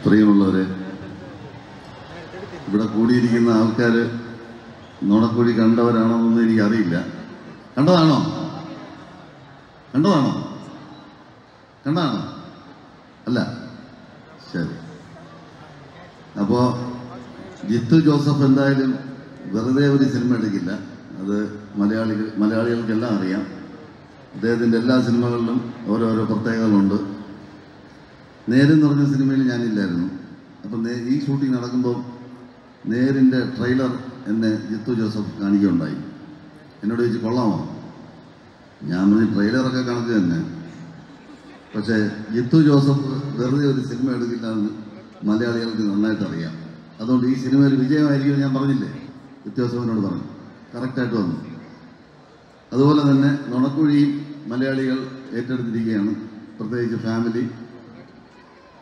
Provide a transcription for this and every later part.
പ്രിയമുള്ളവരെ, ഇവിടെ കൂടിയിരിക്കുന്ന ആൾക്കാർ നുണക്കുഴി കണ്ടവരാണോന്നൊന്നും എനിക്കറിയില്ല. കണ്ടതാണോ? കണ്ടതാണോ? അല്ല, ശരി. അപ്പോൾ ജിത്തു ജോസഫ് എന്തായാലും വെറുതെ ഒരു സിനിമ എടുക്കില്ല. അത് മലയാളികൾക്കെല്ലാം അറിയാം. അദ്ദേഹത്തിൻ്റെ എല്ലാ സിനിമകളിലും ഓരോരോ പ്രത്യേകതകളുണ്ട്. നേരെന്ന് പറഞ്ഞ സിനിമയിൽ ഞാനില്ലായിരുന്നു. അപ്പം ഈ ഷൂട്ടിംഗ് നടക്കുമ്പോൾ നേരിൻ്റെ ട്രെയിലർ എന്നെ ജിത്തു ജോസഫ് കാണിക്കുകയുണ്ടായി. എന്നോട് ചോദിച്ചു, കൊള്ളാമോ? ഞാൻ പറഞ്ഞു, ട്രെയിലറൊക്കെ കണക്ക് തന്നെ, പക്ഷേ ജിത്തു ജോസഫ് വെറുതെ ഒരു സിനിമ എടുക്കില്ല എന്ന് മലയാളികൾക്ക് നന്നായിട്ട് അറിയാം. അതുകൊണ്ട് ഈ സിനിമ ഒരു വിജയമായിരിക്കും ഞാൻ പറഞ്ഞില്ലേ, ജിത്തു ജോസഫിനോട് പറഞ്ഞു. കറക്റ്റായിട്ട് വന്നു. അതുപോലെ തന്നെ നുണക്കുഴിയും മലയാളികൾ ഏറ്റെടുത്തിരിക്കുകയാണ്, പ്രത്യേകിച്ച് ഫാമിലി.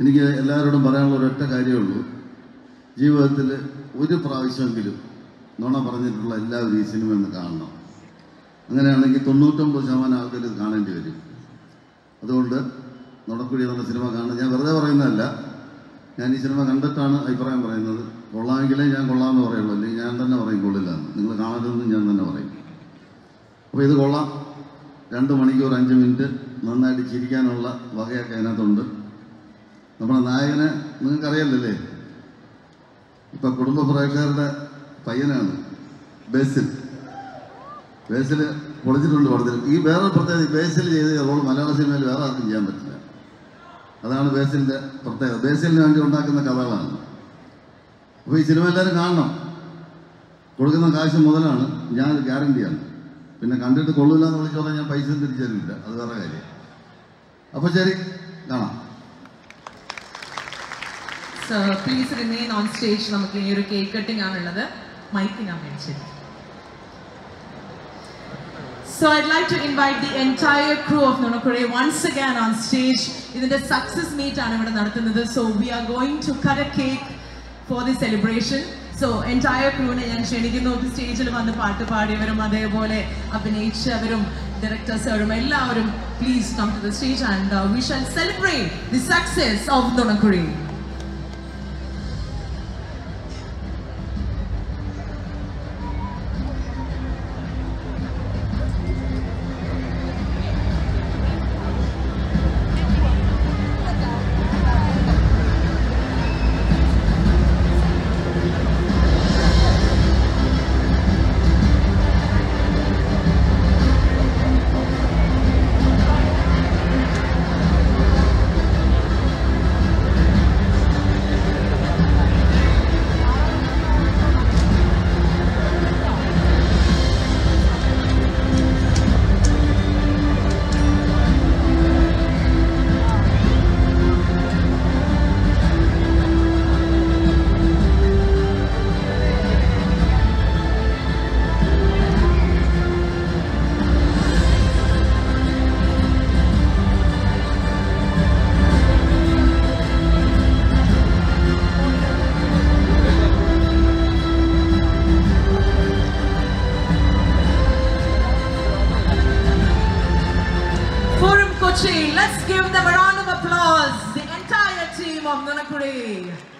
എനിക്ക് എല്ലാവരോടും പറയാനുള്ള ഒരൊറ്റ കാര്യമേ ഉള്ളൂ, ജീവിതത്തിൽ ഒരു പ്രാവശ്യമെങ്കിലും നുണ പറഞ്ഞിട്ടുള്ള എല്ലാവരും ഈ സിനിമ ഒന്ന് കാണണം. അങ്ങനെയാണെങ്കിൽ 99% ആൾക്കാർ ഇത് കാണേണ്ടി വരും. അതുകൊണ്ട് നുണക്കുഴി എന്ന സിനിമ കാണണം. ഞാൻ വെറുതെ പറയുന്നതല്ല, ഞാൻ ഈ സിനിമ കണ്ടിട്ടാണ് അഭിപ്രായം പറയുന്നത്. കൊള്ളാമെങ്കിലേ ഞാൻ കൊള്ളാമെന്ന് പറയുള്ളൂ, അല്ലെങ്കിൽ ഞാൻ തന്നെ പറയും കൊള്ളില്ല എന്ന്. നിങ്ങൾ കാണരുതെന്ന് ഞാൻ തന്നെ പറയും. അപ്പോൾ ഇത് കൊള്ളാം. 2 മണിക്കൂർ 5 മിനിറ്റ് നന്നായിട്ട് ചിരിക്കാനുള്ള വകയൊക്കെ അതിനകത്തുണ്ട്. നമ്മുടെ നായകനെ നിങ്ങൾക്കറിയാമല്ലേ, ഇപ്പം കുടുംബ പ്രേക്ഷകരുടെ പയ്യനാണ് ബേസിൽ. പൊളിച്ചിട്ടുണ്ട് പടത്തിൽ. ഈ വേറെ പ്രത്യേകത, ബേസിൽ ചെയ്ത റോൾ മലയാള സിനിമയിൽ വേറെ ആർക്കും ചെയ്യാൻ പറ്റില്ല. അതാണ് ബേസിലിൻ്റെ പ്രത്യേകത. ബേസിലിന് വേണ്ടി ഉണ്ടാക്കുന്ന കഥകളാണ്. അപ്പോൾ ഈ സിനിമ എല്ലാവരും കാണണം. കൊടുക്കുന്ന കാശ് മുതലാണ്, ഞാൻ ഗ്യാരണ്ടിയാണ്. പിന്നെ കണ്ടിട്ട് കൊള്ളില്ല എന്ന് വിളിച്ചു പറഞ്ഞാൽ ഞാൻ പൈസ തിരിച്ചു തരില്ല, അത് വേറെ കാര്യം. അപ്പോൾ ശരി, കാണാം. Sir, please remain on stage. നമുക്ക് ഈ ഒരു കേക്ക് കട്ടിംഗ് ആണുള്ളത്. മൈക്ക് ഞാൻ മേടിച്ചു. So I'd like to invite the entire crew of Nonakuri once again on stage. ഇതിന്റെ സക്സസ് മീറ്റ് ആണ് ഇവിടെ നടത്തുന്നത്. So we are going to cut a cake for the celebration. So entire crewനെ ഞാൻ ക്ഷണിക്കുന്നു. സ്റ്റേജിൽ വന്ന് പാട്ട് പാടിയവരും അതേപോലെ അഭിനയിച്ചവരും ഡയറക്ടേഴ്സും എല്ലാവരും please come to the stage and we shall celebrate the success of Nonakuri. Let's give them a round of applause, the entire team of Nonakuri.